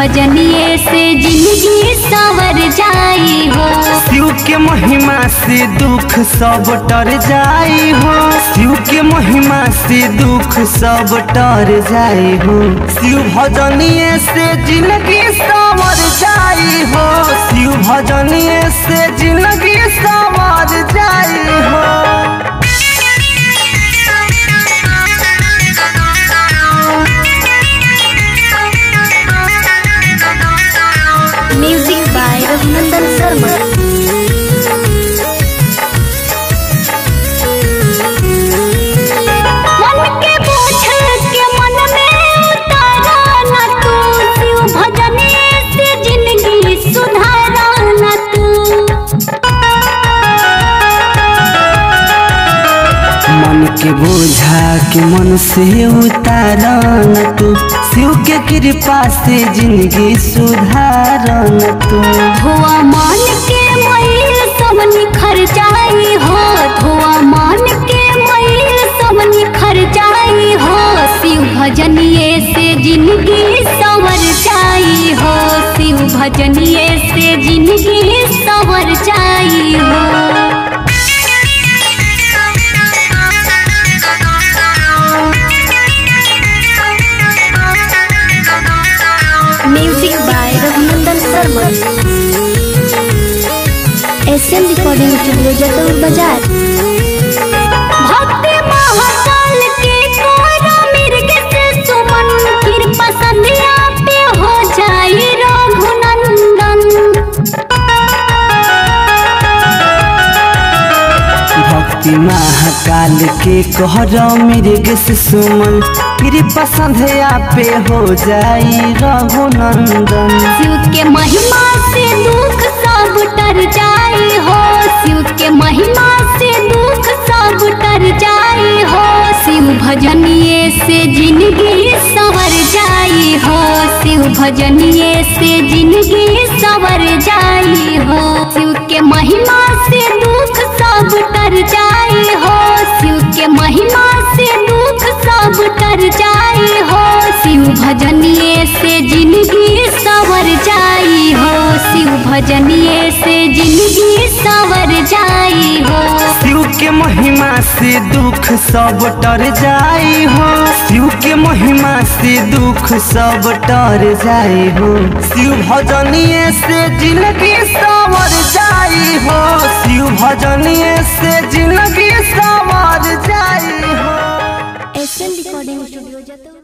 भजनिए से जिंदगी संवर जाई हो। शिव के महिमा से दुख सब टर जाई हो। शिव के महिमा से दुख सब टर जाई हो। शिव भजनिए से जिंदगी संवर जाई हो। शिव भजनिए से जिंदगी संवर जाई हो। Music by Raghunandan Sharma. मन के बोझ के मन में उतारा न तू। शिव भजनिए से जिंदगी सुधारा न तू। मन के बोझा के मन से उतारा न तू। शिव के कृपा से जिंदगी सुधारन तू। धोआ मान के मैल सब निखर जाई हो। धोआ मान के मैल सब निखर जाई हो। शिव भजनिए से जिंदगी संवर जाई हो। शिव भजनिए से जिंदगी संवर जाई हो। Music by Raghunandan Sharma. SM recording studio Jataur बाजार। भक्त महाकाल के कोरा मिर्ग से सुमन। कृपा संध्या पे हो जाई रघुनंदन। भक्ति महाकाल के कहरा मृग से सुमन। कृपा संध्या पे हो जाई रघुनंदन। शिव के महिमा से दुख सब टर जाई हो। शिव के महिमा से दुख सब टर जाई हो। शिव भजनिए से जिंदगी संवर जाई हो। शिव भजनिए से जिंदगी संवर जाई हो। शिव के महिमा से दुख सब टर जाई हो। शिव के महिमा से दुख सब टर जाई हो। शिव भजनिए से जिंदगी संवर जाई हो। शिव भजनिए से जिंदगी संवर जाई हो। शिव के महिमा से दुख सब टर जाई हो। शिव के महिमा से दुख सब टर जाई हो। शिव भजनिए से जिंदगी संवर जाई हो। शिव भजनिए से जिंदगी संवर जाई हो। SM recording studio जतौर।